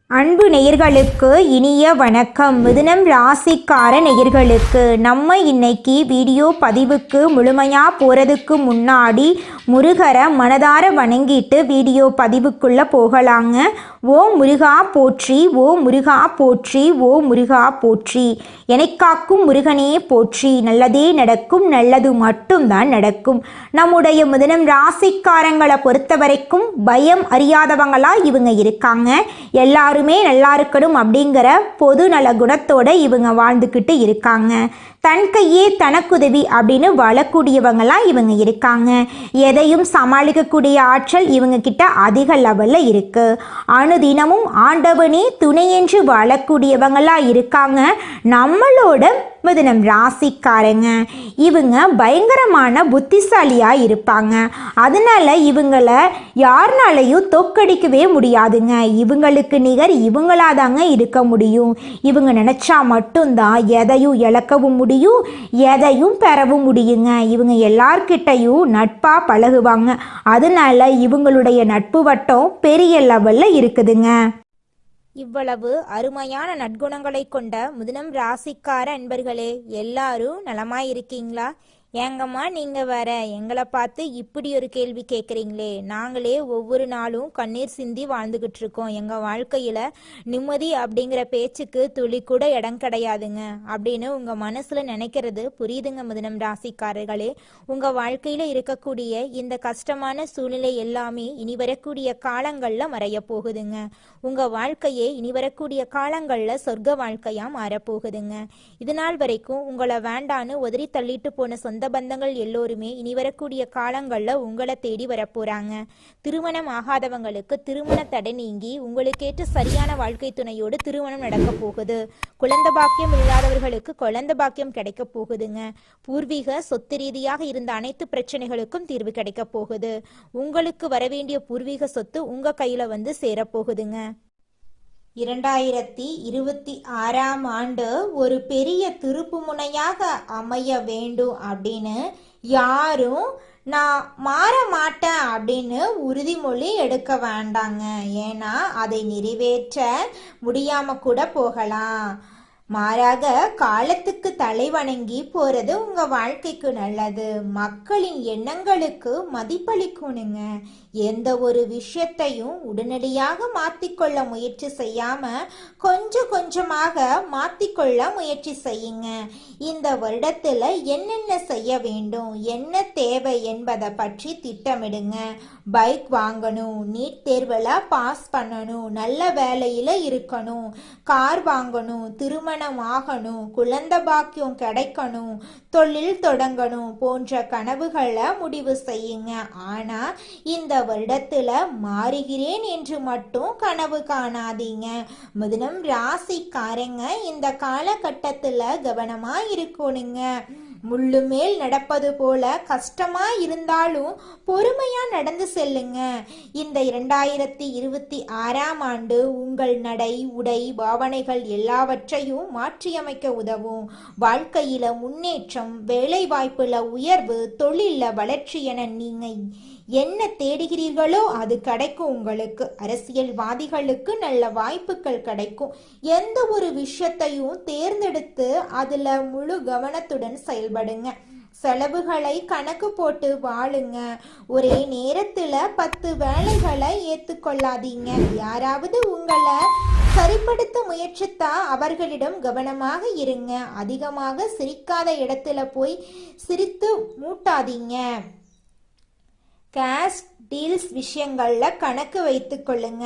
அன்பு நேயர்களுக்கு இனிய வணக்கம். மிதுனம் ராசிக்கார நேயர்களுக்கு நம்ம இன்னைக்கு வீடியோ பதிவுக்கு முழுமையாக போகிறதுக்கு முன்னாடி முருகரை மனதார வணங்கிட்டு வீடியோ பதிவுக்குள்ளே போகலாங்க. ஓ முருகா போற்றி, ஓ முருகா போற்றி, ஓ முருகா போற்றி, எனக்காக்கும் முருகனே போற்றி. நல்லதே நடக்கும், நல்லது மட்டும்தான் நடக்கும். நம்முடைய மிதுனம் ராசிக்காரங்களை பொறுத்த வரைக்கும் பயம் அறியாதவங்களா இவங்க இருக்காங்க. எல்லாருமே நல்லா இருக்கணும் அப்படிங்கிற பொது நல குணத்தோட இவங்க வாழ்ந்துக்கிட்டு இருக்காங்க. தன் கையே தனக்குதவி அப்படின்னு வாழக்கூடியவங்களாம் இவங்க இருக்காங்க. எதையும் சமாளிக்கக்கூடிய ஆற்றல் இவங்க கிட்ட அதிக லெவலில் இருக்கு. அனுதினமும் ஆண்டவனே துணையென்று வாழக்கூடியவங்களா இருக்காங்க நம்மளோட மிதுனம் ராசிக்காரங்க. இவங்க பயங்கரமான புத்திசாலியாக இருப்பாங்க. அதனால இவங்களை யாருனாலையும் தோக்கடிக்கவே முடியாதுங்க. இவங்களுக்கு நிகர் இவங்களாதாங்க இருக்க முடியும். இவங்க நினச்சா மட்டும்தான் எதையும் இழக்கவும் முடியும், எதையும் பெறவும் முடியுங்க. இவங்க எல்லார்கிட்டையும் நட்பாக பழகுவாங்க. அதனால இவங்களுடைய நட்பு வட்டம் பெரிய லெவலில் இருக்குதுங்க. இவ்வளவு அருமையான நற்குணங்களை கொண்ட மிதுனம் ராசிக்கார அன்பர்களே, எல்லாரும் நலமாயிருக்கீங்களா? ஏங்கம்மா நீங்கள் வேற எங்களை பார்த்து இப்படி ஒரு கேள்வி கேட்குறீங்களே? நாங்களே ஒவ்வொரு நாளும் கண்ணீர் சிந்தி வாழ்ந்துக்கிட்டு இருக்கோம். எங்கள் வாழ்க்கையில் நிம்மதி அப்படிங்கிற பேச்சுக்கு துளி கூட இடம் கிடையாதுங்க அப்படின்னு உங்கள் மனசில் நினைக்கிறது புரியுதுங்க மிதுனம் ராசிக்காரர்களே. உங்கள் வாழ்க்கையில் இருக்கக்கூடிய இந்த கஷ்டமான சூழ்நிலை எல்லாமே இனி வரக்கூடிய காலங்களில் மறைய போகுதுங்க. உங்கள் வாழ்க்கையே இனி வரக்கூடிய காலங்களில் சொர்க்க வாழ்க்கையாக மாறப்போகுதுங்க. இது நாள் வரைக்கும் உங்களை வேண்டான்னு உதறி தள்ளிட்டு போன சொந்த பந்தங்கள் எல்லோருமே இனி வரக்கூடிய காலங்களில் உங்களை தேடி வரப்போறாங்க. திருமணம் ஆகாதவங்களுக்கு திருமண தடை நீங்கி உங்களுக்கேற்ற சரியான வாழ்க்கை துணையோடு திருமணம் நடக்க போகுது. குழந்தை பாக்கியம் இல்லாதவர்களுக்கு குழந்தை பாக்கியம் கிடைக்க போகுதுங்க. பூர்வீக சொத்து ரீதியாக இருந்த அனைத்து பிரச்சனைகளுக்கும் தீர்வு கிடைக்க போகுது. உங்களுக்கு வரவேண்டிய பூர்வீக சொத்து உங்க கையில வந்து சேரப்போகுதுங்க. 2026 ஆண்டு ஒரு பெரிய திருப்பு முனையாக அமைய வேண்டும் அப்படின்னு யாரும் நான் மாற மாட்டேன் அப்படின்னு உறுதிமொழி எடுக்க வேண்டாங்க. ஏன்னா அதை நிறைவேற்ற முடியாம கூட போகலாம். மாறாக காலத்துக்கு தலை வணங்கி போறது உங்க வாழ்க்கைக்கு நல்லது. மக்களின் எண்ணங்களுக்கு மதிப்பளிக்கணுங்க. எந்த ஒரு விஷயத்தையும் உடனடியாக மாத்திக்கொள்ள முயற்சி செய்யாம கொஞ்சம் கொஞ்சமாக மாத்திக்கொள்ள முயற்சி செய்யுங்க. இந்த வருடத்துல என்னென்ன செய்ய வேண்டும், என்ன தேவை என்பதை பற்றி திட்டமிடுங்க. பைக் வாங்கணும், நீட் தேர்வில் பாஸ் பண்ணணும், நல்ல வேலையில இருக்கணும், கார் வாங்கணும், திருமணம் ஆகணும், குழந்தை பாக்கியம் கிடைக்கணும், தொழில் தொடங்கணும் போன்ற கனவுகளை முடிவு செய்யுங்க. ஆனா இந்த வருடத்துல மாறுகிறேன் என்று மட்டும் கனவு காணாதீங்க. மிதுனம் ராசிக்காரங்க இந்த காலகட்டத்துல கவனமா இருக்கணுங்க. முள்ளு மேல் நடப்பது போல கஷ்டமா இருந்தாலும் பொறுமையா நடந்து செல்லுங்க. இந்த 2026 ஆண்டு உங்கள் நடை, உடை, பாவனைகள் எல்லாவற்றையும் மாற்றியமைக்க உதவும். வாழ்க்கையில முன்னேற்றம், வேலை வாய்ப்புல உயர்வு, தொழில வளர்ச்சி என நீங்க என்ன தேடுகிறீர்களோ அது கிடைக்கும் உங்களுக்கு. அரசியல்வாதிகளுக்கு நல்ல வாய்ப்புகள் கிடைக்கும். எந்த ஒரு விஷயத்தையும் தேர்ந்தெடுத்து அதுல முழு கவனத்துடன் செயல்படுங்க. செலவுகளை கணக்கு போட்டு வாழுங்க. ஒரே நேரத்துல 10 வேலைகளை ஏற்றுக்கொள்ளாதீங்க. யாராவது உங்களை சரிப்படுத்த முயற்சித்தா அவர்களிடம் கவனமாக இருங்க. அதிகமாக சிரிக்காத இடத்துல போய் சிரித்து மூட்டாதீங்க. கேஷ் டீல்ஸ் விஷயங்கள்ல கணக்கு வைத்து கொள்ளுங்க.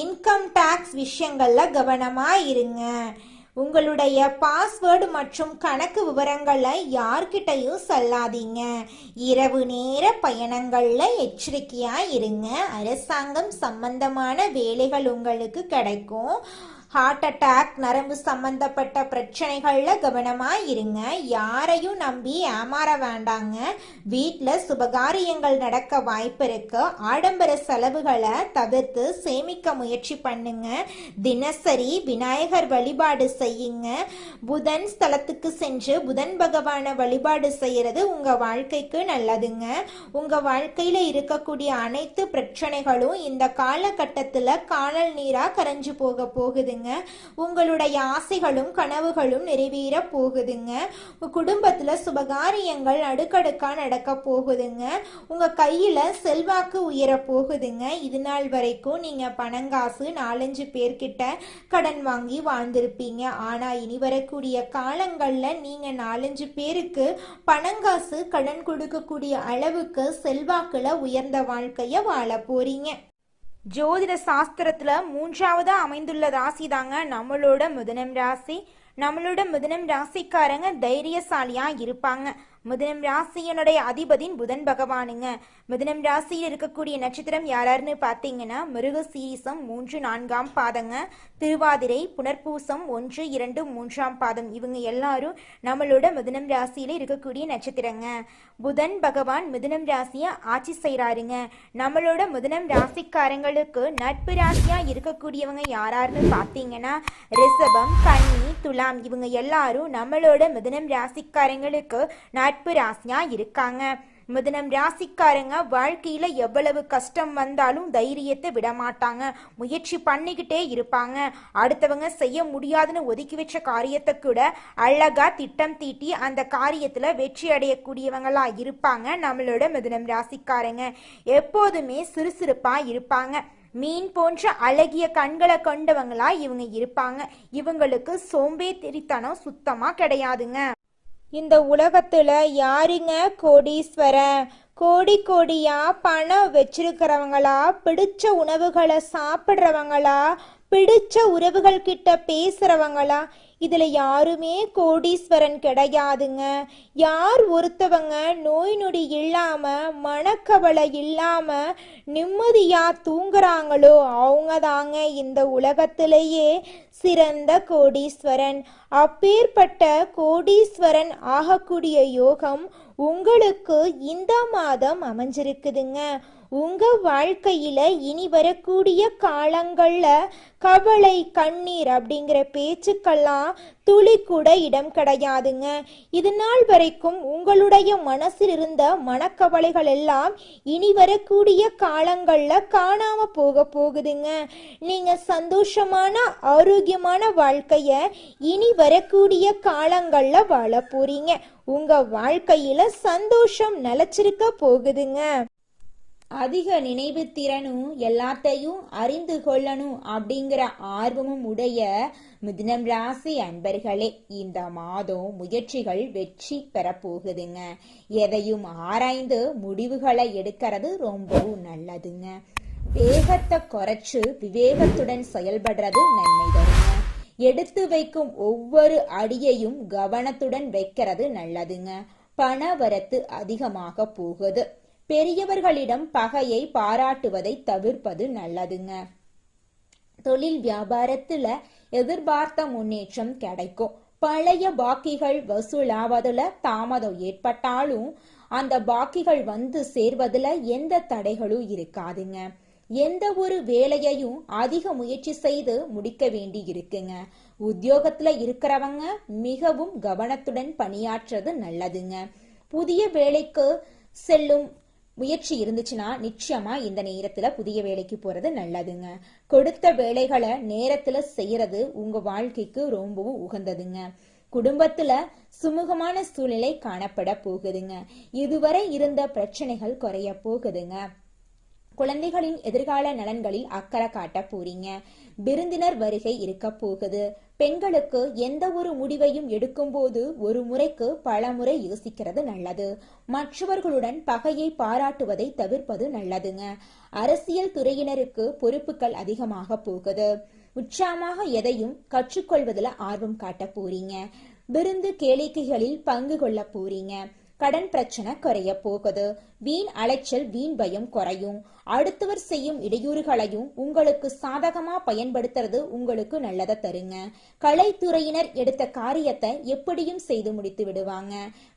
இன்கம் டாக்ஸ் விஷயங்கள்ல கவனமா இருங்க. உங்களுடைய பாஸ்வேர்டு மற்றும் கணக்கு விவரங்களை யார்கிட்டையும் சொல்லாதீங்க. இரவு நேர பயணங்கள்ல எச்சரிக்கையா இருங்க. அரசாங்கம் சம்பந்தமான வேலைகள் உங்களுக்கு கிடைக்கும். ஹார்ட் அட்டாக், நரம்பு சம்பந்தப்பட்ட பிரச்சனைகள்ல கவனமா இருங்க. யாரையும் நம்பி ஏமாற வேண்டாங்க. வீட்டில் சுபகாரியங்கள் நடக்க வாய்ப்பு இருக்கு. ஆடம்பர செலவுகளை தவிர்த்து சேமிக்க முயற்சி பண்ணுங்க. தினசரி விநாயகர் வழிபாடு செய்யுங்க. புதன் ஸ்தலத்துக்கு சென்று புதன் பகவானை வழிபாடு செய்யறது உங்க வாழ்க்கைக்கு நல்லதுங்க. உங்க வாழ்க்கையில இருக்கக்கூடிய அனைத்து பிரச்சனைகளும் இந்த காலகட்டத்தில் காணல் நீரா கரைஞ்சு போகுதுங்க. உங்களுடைய ஆசைகளும் கனவுகளும் நிறைவேற போகுதுங்க. குடும்பத்துல சுபகாரியங்கள் அடுக்கடுக்கா நடக்க போகுதுங்க. உங்க கையில செல்வாக்கு உயர போகுதுங்க. இது நாள் வரைக்கும் நீங்க பணங்காசு 4-5 பேர்கிட்ட கடன் வாங்கி வாழ்ந்திருப்பீங்க. ஆனா இனி வரக்கூடிய காலங்கள்ல நீங்க 4-5 பேருக்கு பணங்காசு கடன் கொடுக்கக்கூடிய அளவுக்கு செல்வாக்குல உயர்ந்த வாழ்க்கைய வாழ போறீங்க. ஜோதிட சாஸ்திரத்துல 3ஆவதா அமைந்துள்ள ராசி தாங்க நம்மளோட மிதுனம் ராசி. நம்மளோட மிதுனம் ராசிக்காரங்க தைரியசாலியா இருப்பாங்க. மிதுனம் ராசியனுடைய அதிபதியின் புதன் பகவானுங்க. மிதுனம் ராசியில் இருக்கக்கூடிய நட்சத்திரம் யாராருன்னு பார்த்தீங்கன்னா மிருகசீரிசம் 3-4ஆம் பாதங்க, திருவாதிரை, புனர்பூசம் 1-2-3ஆம் பாதம். இவங்க எல்லாரும் நம்மளோட மிதுனம் ராசியில இருக்கக்கூடிய நட்சத்திரங்க. புதன் பகவான் மிதுனம் ராசியை ஆட்சி செய்கிறாருங்க. நம்மளோட மிதுனம் ராசிக்காரங்களுக்கு நட்பு ராசியா இருக்கக்கூடியவங்க யாராருன்னு பார்த்தீங்கன்னா ரிஷபம், கன்னி, துலாம். இவங்க எல்லாரும் நம்மளோட மிதுனம் ராசிக்காரங்களுக்கு நட்பு ராசியா இருக்காங்க. மிதுனம் ராசிக்காரங்க வாழ்க்கையில எவ்வளவு கஷ்டம் வந்தாலும் தைரியத்தை விட மாட்டாங்க. முயற்சி பண்ணிக்கிட்டே இருப்பாங்க. அடுத்தவங்க செய்ய முடியாதுன்னு ஒதுக்கி வச்ச காரியத்தை கூட அழகா திட்டம் தீட்டி அந்த காரியத்துல வெற்றி அடையக்கூடியவங்களா இருப்பாங்க. நம்மளோட மிதுனம் ராசிக்காரங்க எப்போதுமே சுறுசுறுப்பா இருப்பாங்க. மீன் போன்ற அழகிய கண்களை கொண்டவங்களா இவங்க இருப்பாங்க. இவங்களுக்கு சோம்பேறித்தனம் சுத்தமா கிடையாதுங்க. இந்த உலகத்துல யாருங்க கோடீஸ்வரன்? கோடி கோடியா பணம் வச்சிருக்கிறவங்களா, பிடிச்ச உணவுகளை சாப்பிட்றவங்களா, பிடிச்ச உறவுகள் கிட்ட பேசுறவங்களா? இதுல யாருமே கோடீஸ்வரன் கிடையாதுங்க. யார் ஒருத்தவங்க நோய் நொடி இல்லாம மனக்கவலை இல்லாம நிம்மதியா தூங்குறாங்களோ அவங்க தாங்க இந்த உலகத்திலேயே சிறந்த கோடீஸ்வரன். அப்பேற்பட்ட கோடீஸ்வரன் ஆகக்கூடிய யோகம் உங்களுக்கு இந்த மாதம் அமைஞ்சிருக்குதுங்க. உங்க வாழ்க்கையில இனி வரக்கூடிய காலங்கள்ல கவலை, கண்ணீர் அப்படிங்கிற பேச்சுக்கெல்லாம் துளி கூட இடம் கிடையாதுங்க. இது நாள் வரைக்கும் உங்களுடைய மனசில் இருந்த மனக்கவலைகள் எல்லாம் இனி வரக்கூடிய காலங்கள்ல காணாம போகுதுங்க. நீங்க சந்தோஷமான ஆரோக்கியமான வாழ்க்கைய இனி வரக்கூடிய காலங்கள்ல வாழ போறீங்க. உங்க வாழ்க்கையில சந்தோஷம் நிலைச்சிருக்க போகுதுங்க. அதிக நினைவு திறனும் எல்லாத்தையும் அறிந்து கொள்ளணும் அப்படிங்கிற ஆர்வமும் உடைய மிதுனம் ராசி அன்பர்களே, இந்த மாதம் முயற்சிகள் வெற்றி பெற போகுதுங்க. எதையும் ஆராய்ந்து முடிவுகளை எடுக்கிறது ரொம்பவும் நல்லதுங்க. வேகத்தை குறைச்சு விவேகத்துடன் செயல்படுறது நன்மை தருங்க. எடுத்து வைக்கும் ஒவ்வொரு அடியையும் கவனத்துடன் வைக்கிறது நல்லதுங்க. பண வரத்து அதிகமாக போகுது. பெரியவர்களிடம் பகையை பாராட்டுவதை தவிர்ப்பது நல்லதுங்க. தொழில் வியாபாரத்துல எதிர்பார்த்த முன்னேற்றம் கிடைக்கும். பழைய பாக்கிகள் வசூலாவதுல தாமதம் ஏற்பட்டாலும் அந்த பாக்கிகள் வந்து சேர்வதுல எந்த தடைகளும் இருக்காதுங்க. எந்த ஒரு வேலையையும் அதிக முயற்சி செய்து முடிக்க வேண்டி இருக்குங்க. உத்தியோகத்துல இருக்கிறவங்க மிகவும் கவனத்துடன் பணியாற்றுறது நல்லதுங்க. புதிய வேலைக்கு செல்லும் முயற்சி இருந்துச்சுன்னா நிச்சயமா இந்த நேரத்துல புதிய வேலைக்கு போறது நல்லதுங்க. கொடுத்த வேலைகளை நேரத்துல செய்யறது உங்க வாழ்க்கைக்கு ரொம்பவும் உகந்ததுங்க. குடும்பத்துல சுமூகமான சூழ்நிலை காணப்பட போகுதுங்க. இதுவரை இருந்த பிரச்சனைகள் குறைய போகுதுங்க. குழந்தைகளின் எதிர்கால நலன்களில் அக்கறை காட்ட போறீங்க. விருந்தினர் வருகை இருக்க போகுது. பெண்களுக்கு எந்த ஒரு முடிவையும் எடுக்கும் போது ஒரு முறைக்கு பல முறை யோசிக்கிறது நல்லது. மற்றவர்களுடன் பகையை பாராட்டுவதை தவிர்ப்பது நல்லதுங்க. அரசியல் துறையினருக்கு பொறுப்புகள் அதிகமாக போகுது. உற்சாகமாக எதையும் கற்றுக்கொள்வதில் ஆர்வம் காட்ட போறீங்க. விருந்து கேளிக்கைகளில் பங்கு கொள்ள போறீங்க. கடன் பிரச்சனை குறைய போகுது. வீண் அலைச்சல் வீண் பயம் குறையும். அடுத்தவர் செய்யும் இடையூறுகளையும் உங்களுக்கு சாதகமா பயன்படுத்துறது உங்களுக்கு நல்லதை தருங்க. கலைத்துறையினர் எடுத்த காரியத்தை எப்படியும் செய்து முடித்து விடுவாங்க.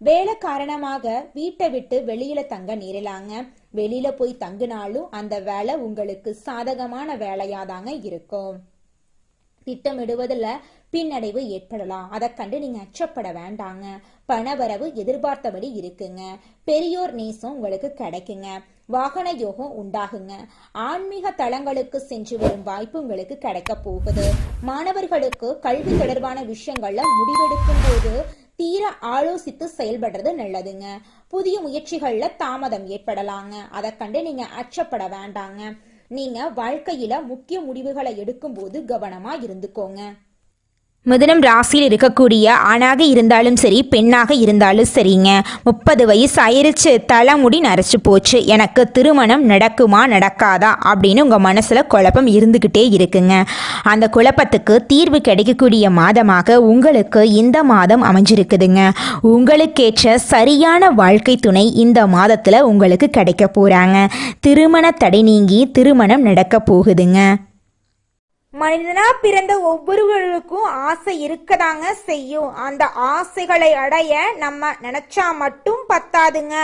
வேலை காரணமாக வீட்டை விட்டு வெளியில தங்க நேரலாங்க. வெளியில போய் தங்கினாலும் அந்த வேலை உங்களுக்கு சாதகமான வேலையாதாங்க இருக்கும். திட்டமிடுவதில் பின்னடைவு ஏற்படலாம். அதை கண்டு நீங்க அச்சப்பட வேண்டாங்க. பணவரவு எதிர்பார்த்தபடி இருக்குங்க. பெரியோர் நேசம் உங்களுக்கு கிடைக்குங்க. வாகன யோகம் உண்டாகுங்க. ஆன்மீக தளங்களுக்கு சென்று வரும் வாய்ப்பு உங்களுக்கு கிடைக்க போகுது. மாணவர்களுக்கு கல்வி தொடர்பான விஷயங்கள்ல முடிவெடுக்கும் போது தீர ஆலோசித்து செயல்படுறது நல்லதுங்க. புதிய முயற்சிகள்ல தாமதம் ஏற்படலாங்க. அதை கண்டு நீங்க அச்சப்பட வேண்டாங்க. நீங்க வாழ்க்கையில முக்கிய முடிவுகளை எடுக்கும் போது கவனமா இருந்துக்கோங்க. மிதுனம் ராசியில் இருக்கக்கூடிய ஆணாக இருந்தாலும் சரி பெண்ணாக இருந்தாலும் சரிங்க, 30 வயசு ஆயிருச்சு, தலைமுடி நரைச்சு போச்சு, எனக்கு திருமணம் நடக்குமா நடக்காதா அப்படின்னு உங்கள் மனசில் குழப்பம் இருந்துக்கிட்டே இருக்குங்க. அந்த குழப்பத்துக்கு தீர்வு கிடைக்கக்கூடிய மாதமாக உங்களுக்கு இந்த மாதம் அமைஞ்சிருக்குதுங்க. உங்களுக்கேற்ற சரியான வாழ்க்கை துணை இந்த மாதத்தில் உங்களுக்கு கிடைக்க போகிறாங்க. திருமண தடை நீங்கி திருமணம் நடக்க போகுதுங்க. மனிதனா பிறந்த ஒவ்வொருவருக்கும் ஆசை இருக்கதாங்க செய்யும். அந்த ஆசைகளை அடைய நம்ம நினைச்சா மட்டும் பத்தாதுங்க.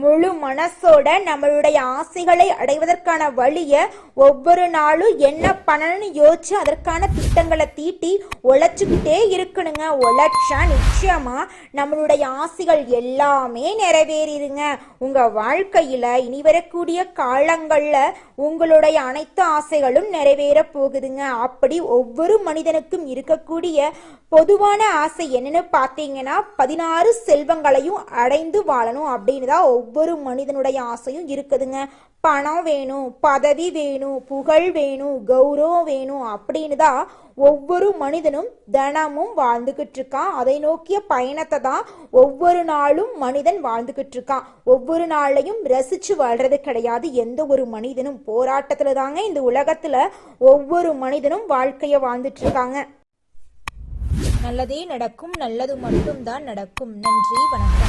முழு மனசோட நம்மளுடைய ஆசைகளை அடைவதற்கான வழியை ஒவ்வொரு நாளும் என்ன பண்ணணும்னு யோசிச்சு அதற்கான திட்டங்களை தீட்டி உழைச்சிக்கிட்டே இருக்கணுங்க. உழைச்சா நிச்சயமா நம்மளுடைய ஆசைகள் எல்லாமே நிறைவேறிடுங்க. உங்க வாழ்க்கையில இனி வரக்கூடிய காலங்கள்ல உங்களுடைய அனைத்து ஆசைகளும் நிறைவேற போகுதுங்க. அப்படி ஒவ்வொரு மனிதனுக்கும் இருக்கக்கூடிய பொதுவான ஆசை என்னன்னு பார்த்தீங்கன்னா 16 செல்வங்களையும் அடைந்து வாழணும் அப்படின்னு தான் ஒவ்வொரு மனிதனுடைய ஆசையும் இருக்குதுங்க. பணம் வேணும், பதவி வேணும், புகழ் வேணும், கௌரவம் வேணும் அப்படின்னு தான் ஒவ்வொரு மனிதனும் தினமும் வாழ்ந்துகிட்டு இருக்கான். அதை நோக்கிய பயணத்தை தான் ஒவ்வொரு நாளும் மனிதன் வாழ்ந்துகிட்டு இருக்கான். ஒவ்வொரு நாளையும் ரசிச்சு வாழ்றது கிடையாது. எந்த ஒரு மனிதனும் போராட்டத்துல தாங்க இந்த உலகத்துல ஒவ்வொரு மனிதனும் வாழ்க்கைய வாழ்ந்துட்டு இருக்காங்க. நல்லதே நடக்கும். நல்லது மட்டும்தான் நடக்கும். நன்றி, வணக்கம்.